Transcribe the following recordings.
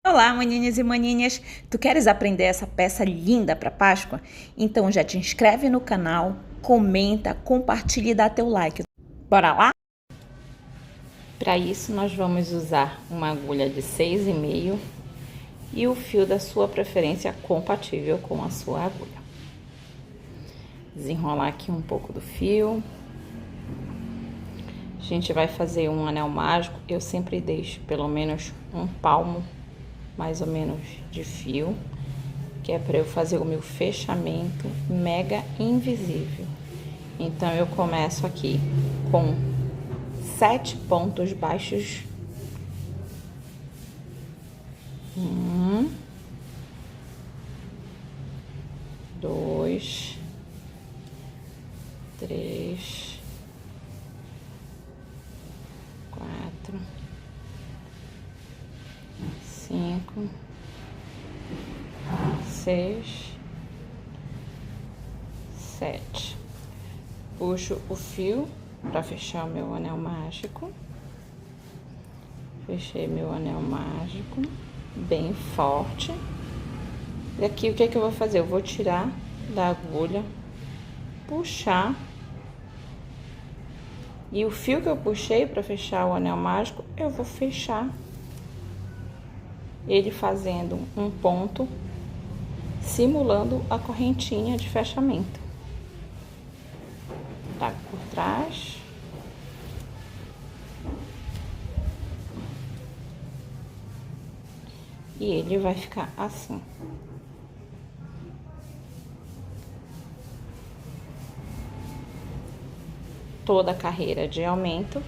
Olá, maninhas e maninhas! Tu queres aprender essa peça linda para Páscoa? Então já te inscreve no canal, comenta, compartilha e dá teu like. Bora lá? Para isso nós vamos usar uma agulha de 6,5 e o fio da sua preferência compatível com a sua agulha. Desenrolar aqui um pouco do fio. A gente vai fazer um anel mágico. Eu sempre deixo pelo menos um palmo mais ou menos de fio, que é para eu fazer o meu fechamento mega invisível. Então eu começo aqui com 7 pontos baixos. 1, 2, 3, 4, 5, 6, 7. Puxo o fio para fechar o meu anel mágico. Fechei meu anel mágico bem forte. E aqui o que é que eu vou fazer? Eu vou tirar da agulha, puxar. E o fio que eu puxei para fechar o anel mágico, eu vou fechar ele fazendo um ponto, simulando a correntinha de fechamento. Tá por trás. E ele vai ficar assim. Toda a carreira de aumento.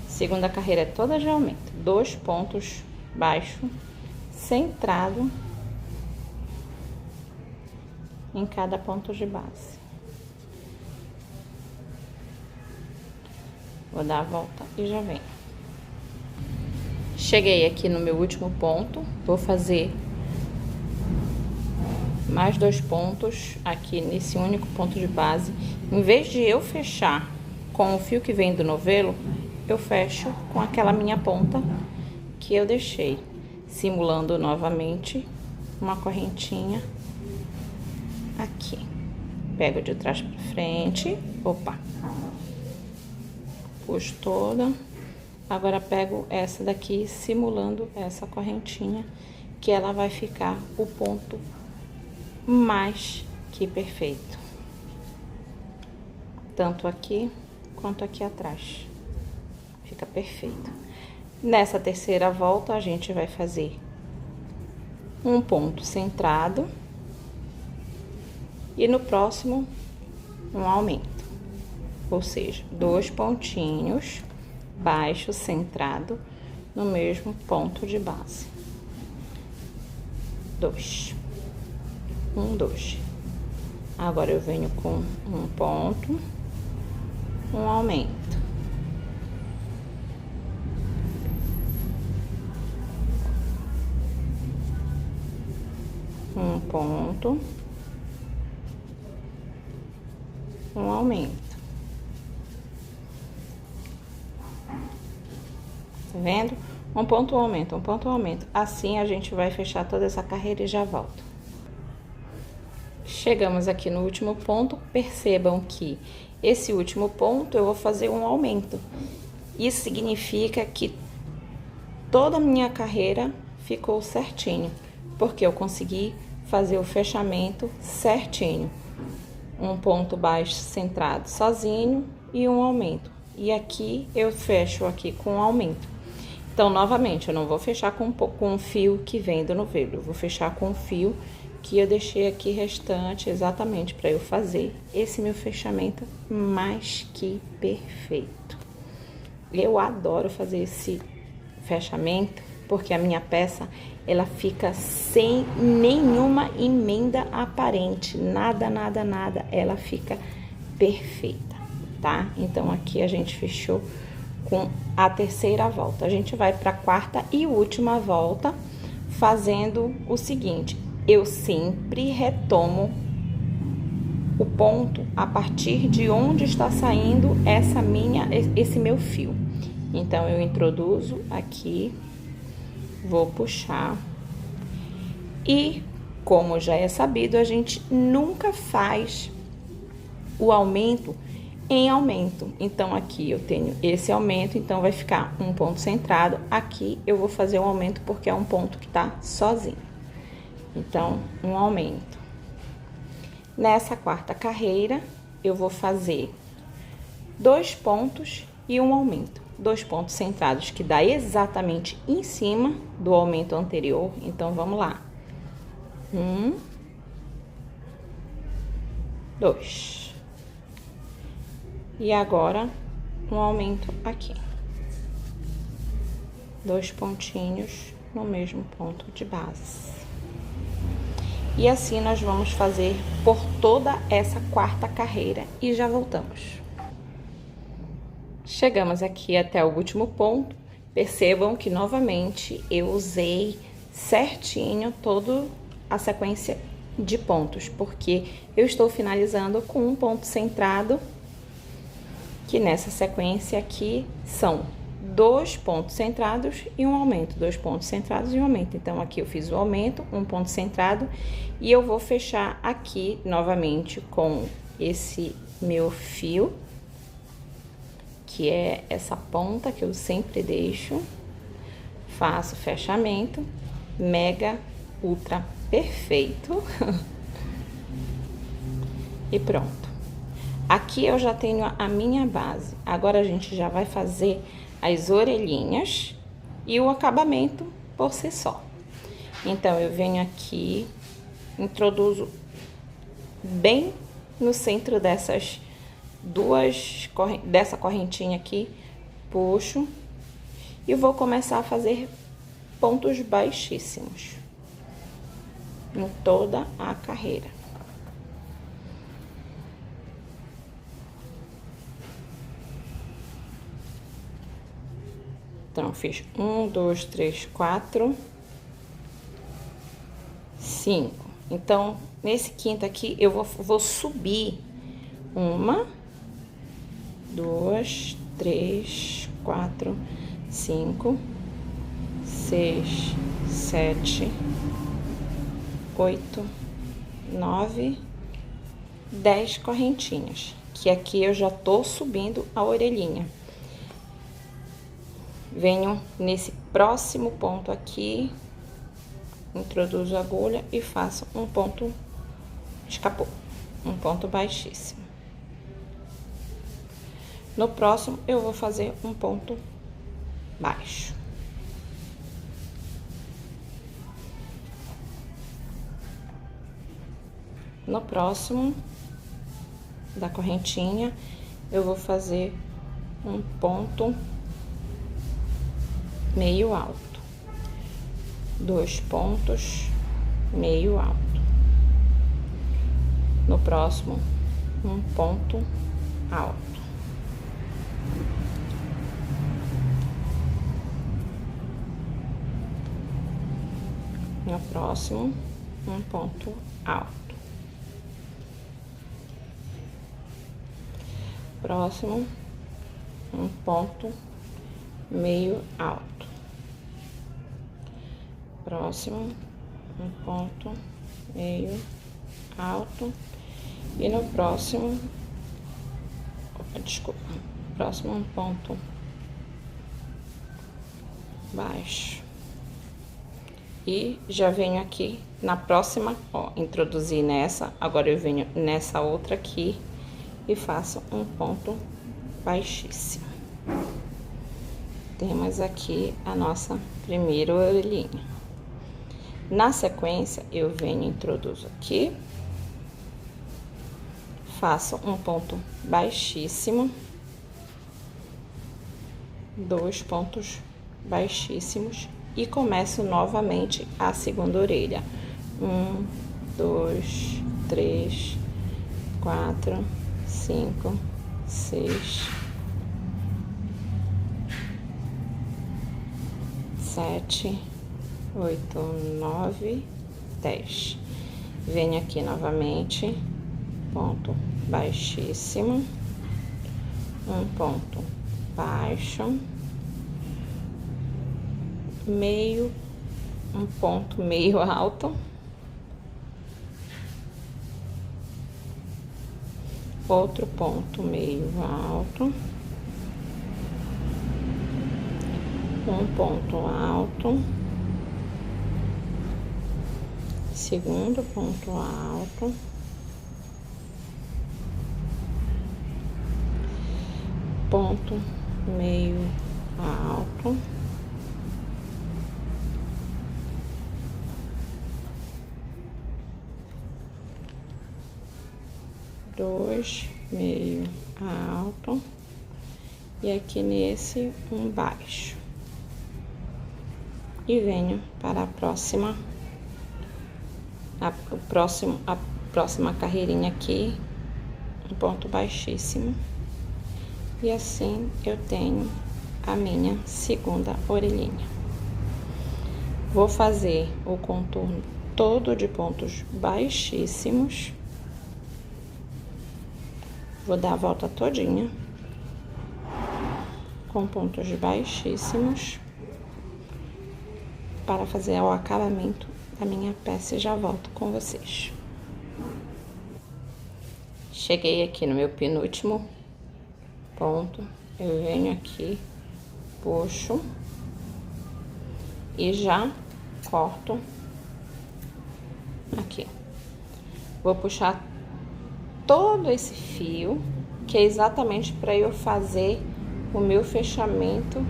Segunda carreira é toda de aumento. 2 pontos baixo, centrado em cada ponto de base. Vou dar a volta e já venho. Cheguei aqui no meu último ponto, vou fazer mais 2 pontos aqui nesse único ponto de base. Em vez de eu fechar com o fio que vem do novelo, eu fecho com aquela minha ponta que eu deixei, simulando novamente uma correntinha aqui. Pego de trás para frente, opa, puxo toda. Agora pego essa daqui, simulando essa correntinha, que ela vai ficar o ponto mais que perfeito, tanto aqui quanto aqui atrás. Fica perfeito. Nessa terceira volta, a gente vai fazer um ponto centrado e no próximo um aumento, ou seja, 2 pontinhos baixo centrado no mesmo ponto de base. 2, 1, 2. Agora eu venho com um ponto, um aumento. Um ponto, um aumento. Tá vendo? Um ponto, um aumento, um ponto, um aumento. Assim a gente vai fechar toda essa carreira e já volto. Chegamos aqui no último ponto. Percebam que esse último ponto eu vou fazer um aumento. Isso significa que toda a minha carreira ficou certinho, porque eu consegui fazer o fechamento certinho. Um ponto baixo centrado sozinho e um aumento. E aqui eu fecho aqui com um aumento. Então, novamente, eu não vou fechar com um fio que vem do novelo. Eu vou fechar com o fio que eu deixei aqui restante, exatamente para eu fazer esse meu fechamento mais que perfeito. Eu adoro fazer esse fechamento, porque a minha peça, ela fica sem nenhuma emenda aparente, nada, nada, nada, ela fica perfeita, tá? Então, aqui a gente fechou com a terceira volta. A gente vai para a quarta e última volta, fazendo o seguinte: eu sempre retomo o ponto a partir de onde está saindo esse meu fio. Então, eu introduzo aqui, vou puxar. E, como já é sabido, a gente nunca faz o aumento em aumento. Então, aqui eu tenho esse aumento, então vai ficar um ponto centrado. Aqui eu vou fazer um aumento porque é um ponto que tá sozinho. Então, um aumento. Nessa quarta carreira, eu vou fazer 2 pontos e um aumento. 2 pontos centrados, que dá exatamente em cima do aumento anterior. Então, vamos lá. 1, 2. E agora, um aumento aqui. 2 pontinhos no mesmo ponto de base. E assim nós vamos fazer por toda essa quarta carreira e já voltamos. Chegamos aqui até o último ponto. Percebam que novamente eu usei certinho toda a sequência de pontos, porque eu estou finalizando com um ponto centrado, que nessa sequência aqui são 2 pontos centrados e um aumento, 2 pontos centrados e um aumento. Então, aqui eu fiz o aumento, um ponto centrado, e eu vou fechar aqui novamente com esse meu fio, que é essa ponta que eu sempre deixo, faço fechamento, mega, ultra perfeito, e pronto. Aqui eu já tenho a minha base, agora a gente já vai fazer as orelhinhas e o acabamento por si só. Então, eu venho aqui, introduzo bem no centro dessas dessa correntinha aqui, puxo e vou começar a fazer pontos baixíssimos em toda a carreira. Então, fiz 1, 2, 3, 4, 5. Então, nesse quinto aqui, eu vou subir 1, 2, 3, 4, 5, 6, 7, 8, 9, 10 correntinhas. Que aqui eu já tô subindo a orelhinha. Venho nesse próximo ponto aqui, introduzo a agulha e faço um ponto, escapou, um ponto baixíssimo. No próximo, eu vou fazer um ponto baixo. No próximo da correntinha, eu vou fazer um ponto meio alto, 2 pontos meio alto. No próximo, um ponto alto. No próximo, um ponto alto. Próximo, um ponto meio alto. Próximo, um ponto meio alto. E no próximo, desculpa, próximo um ponto baixo. E já venho aqui na próxima, ó, introduzi nessa, agora eu venho nessa outra aqui e faço um ponto baixíssimo. Temos aqui a nossa primeira orelhinha. Na sequência, eu venho e introduzo aqui, faço um ponto baixíssimo, 2 pontos baixíssimos e começo novamente a segunda orelha. 1, 2, 3, 4, 5, 6, 7, 8, 9, 10. Venho aqui novamente, ponto baixíssimo, um ponto baixo, meio um ponto meio alto, outro ponto meio alto, um ponto alto, segundo ponto alto, ponto meio alto, dois meio alto e aqui nesse um baixo, e venho para a próxima carreirinha aqui, um ponto baixíssimo, e assim eu tenho a minha segunda orelhinha. Vou fazer o contorno todo de pontos baixíssimos. Vou dar a volta todinha com pontos baixíssimos para fazer o acabamento da minha peça e já volto com vocês. Cheguei aqui no meu penúltimo ponto, eu venho aqui, puxo e já corto aqui. Vou puxar todo esse fio, que é exatamente para eu fazer o meu fechamento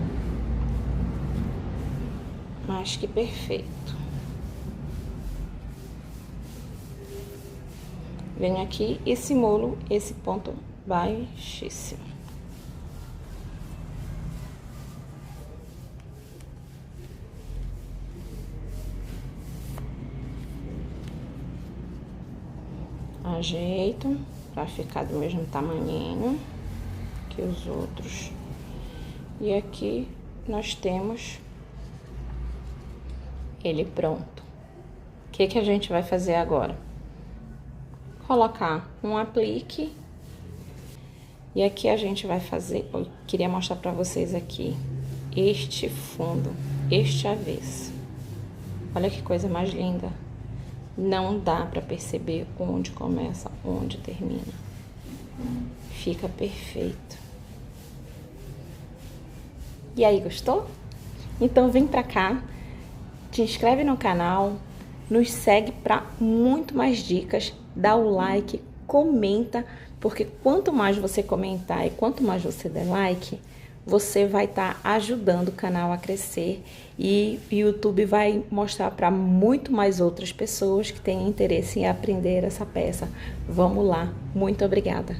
mais que perfeito. Venho aqui e simulo esse ponto baixíssimo. Ajeito para ficar do mesmo tamanhinho que os outros. E aqui nós temos ele pronto. O que que a gente vai fazer agora? Colocar um aplique. E aqui a gente vai fazer, eu queria mostrar para vocês aqui, este fundo, este avesso. Olha que coisa mais linda. Não dá para perceber onde começa, onde termina. Fica perfeito. E aí, gostou? Então vem pra cá, te inscreve no canal, nos segue para muito mais dicas, dá o like, comenta, porque quanto mais você comentar e quanto mais você der like, você vai estar ajudando o canal a crescer e o YouTube vai mostrar para muito mais outras pessoas que têm interesse em aprender essa peça. Vamos lá, muito obrigada!